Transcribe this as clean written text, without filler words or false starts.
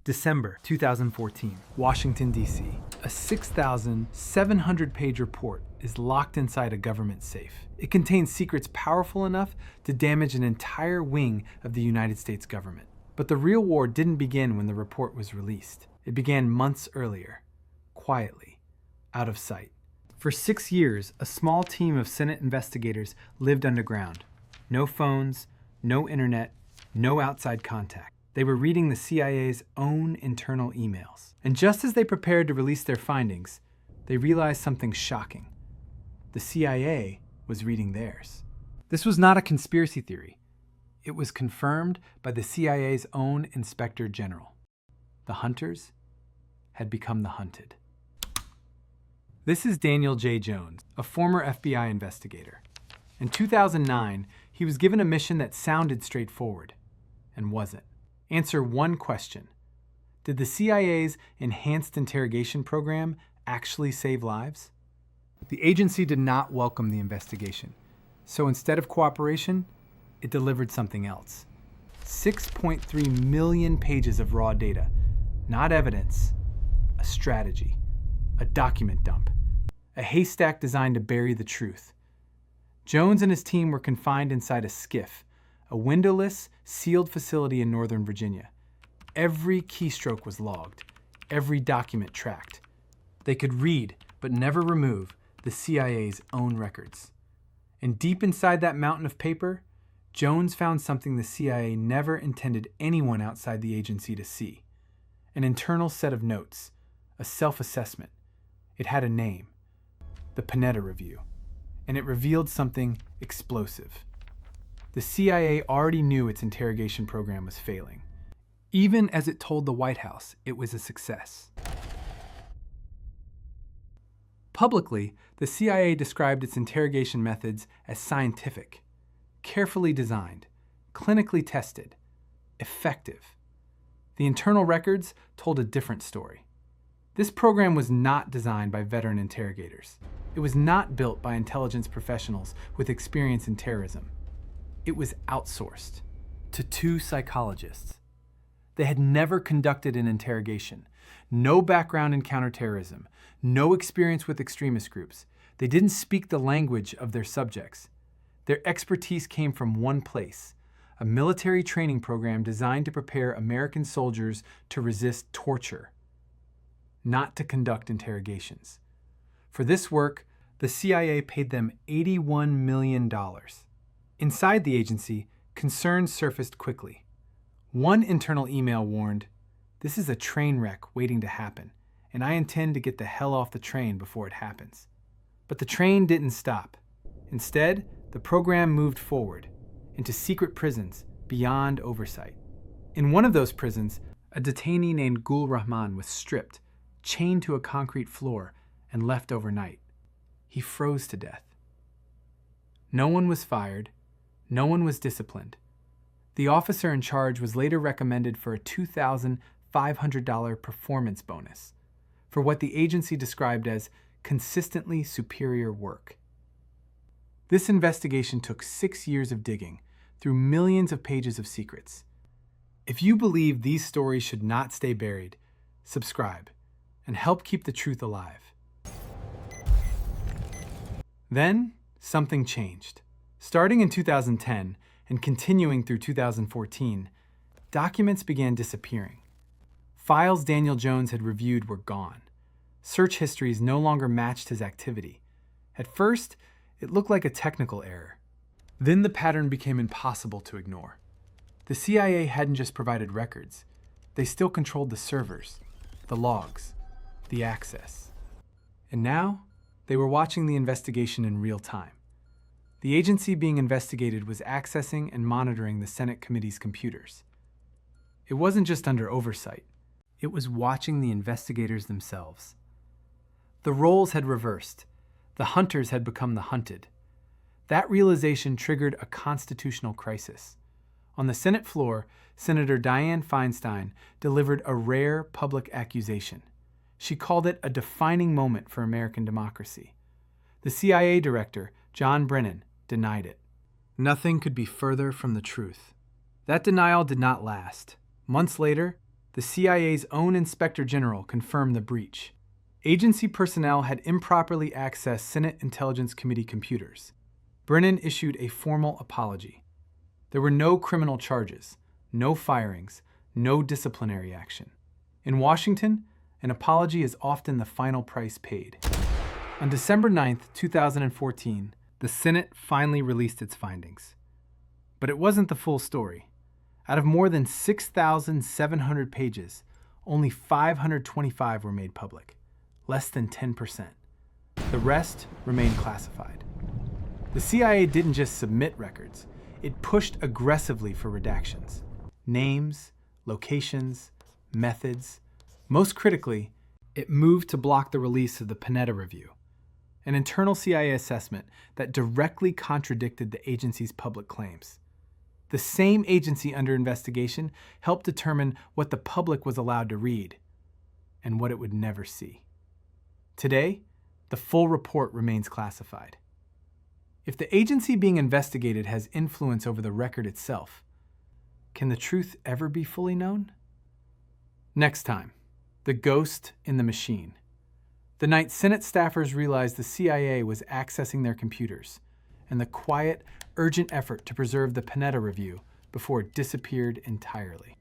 December 2014, Washington, D.C. A 6,700-page report is locked inside a government safe. It contains secrets powerful enough to damage an entire wing of the United States government. But the real war didn't begin when the report was released. It began months earlier, quietly, out of sight. For 6 years, a small team of Senate investigators lived underground. No phones, no internet, no outside contact. They were reading the CIA's own internal emails. And just as they prepared to release their findings, they realized something shocking. The CIA was reading theirs. This was not a conspiracy theory. It was confirmed by the CIA's own Inspector General. The hunters had become the hunted. This is Daniel J. Jones, a former FBI investigator. In 2009, he was given a mission that sounded straightforward, and wasn't. Answer one question. Did the CIA's enhanced interrogation program actually save lives? The agency did not welcome the investigation. So instead of cooperation, it delivered something else. 6.3 million pages of raw data. Not evidence, a strategy, a document dump, a haystack designed to bury the truth. Jones and his team were confined inside a skiff, a windowless, sealed facility in Northern Virginia. Every keystroke was logged, every document tracked. They could read, but never remove, the CIA's own records. And deep inside that mountain of paper, Jones found something the CIA never intended anyone outside the agency to see. An internal set of notes, a self-assessment. It had a name, the Panetta Review, and it revealed something explosive. The CIA already knew its interrogation program was failing. Even as it told the White House it was a success. Publicly, the CIA described its interrogation methods as scientific, carefully designed, clinically tested, effective. The internal records told a different story. This program was not designed by veteran interrogators. It was not built by intelligence professionals with experience in terrorism. It was outsourced to 2 psychologists. They had never conducted an interrogation, no background in counterterrorism, no experience with extremist groups. They didn't speak the language of their subjects. Their expertise came from one place, a military training program designed to prepare American soldiers to resist torture, not to conduct interrogations. For this work, the CIA paid them $81 million. Inside the agency, concerns surfaced quickly. One internal email warned, "This is a train wreck waiting to happen, and I intend to get the hell off the train before it happens." But the train didn't stop. Instead, the program moved forward into secret prisons beyond oversight. In one of those prisons, a detainee named Gul Rahman was stripped, chained to a concrete floor, and left overnight. He froze to death. No one was fired. No one was disciplined. The officer in charge was later recommended for a $2,500 performance bonus for what the agency described as consistently superior work. This investigation took 6 years of digging through millions of pages of secrets. If you believe these stories should not stay buried, subscribe and help keep the truth alive. Then, something changed. Starting in 2010 and continuing through 2014, documents began disappearing. Files Daniel Jones had reviewed were gone. Search histories no longer matched his activity. At first, it looked like a technical error. Then the pattern became impossible to ignore. The CIA hadn't just provided records. They still controlled the servers, the logs, the access. And now, they were watching the investigation in real time. The agency being investigated was accessing and monitoring the Senate committee's computers. It wasn't just under oversight. It was watching the investigators themselves. The roles had reversed. The hunters had become the hunted. That realization triggered a constitutional crisis. On the Senate floor, Senator Dianne Feinstein delivered a rare public accusation. She called it a defining moment for American democracy. The CIA Director John Brennan denied it. Nothing could be further from the truth. That denial did not last. Months later, The CIA's own Inspector General confirmed the breach. Agency personnel had improperly accessed Senate Intelligence Committee computers. Brennan issued a formal apology. There were no criminal charges, no firings, no disciplinary action. In Washington, an apology is often the final price paid. On December 9, 2014, the Senate finally released its findings. But it wasn't the full story. Out of more than 6,700 pages, only 525 were made public, less than 10%. The rest remained classified. The CIA didn't just submit records, it pushed aggressively for redactions. Names, locations, methods. Most critically, it moved to block the release of the Panetta Review, an internal CIA assessment that directly contradicted the agency's public claims. The same agency under investigation helped determine what the public was allowed to read and what it would never see. Today, the full report remains classified. If the agency being investigated has influence over the record itself, can the truth ever be fully known? Next time, the ghost in the machine. The night Senate staffers realized the CIA was accessing their computers, and the quiet, urgent effort to preserve the Panetta Review before it disappeared entirely.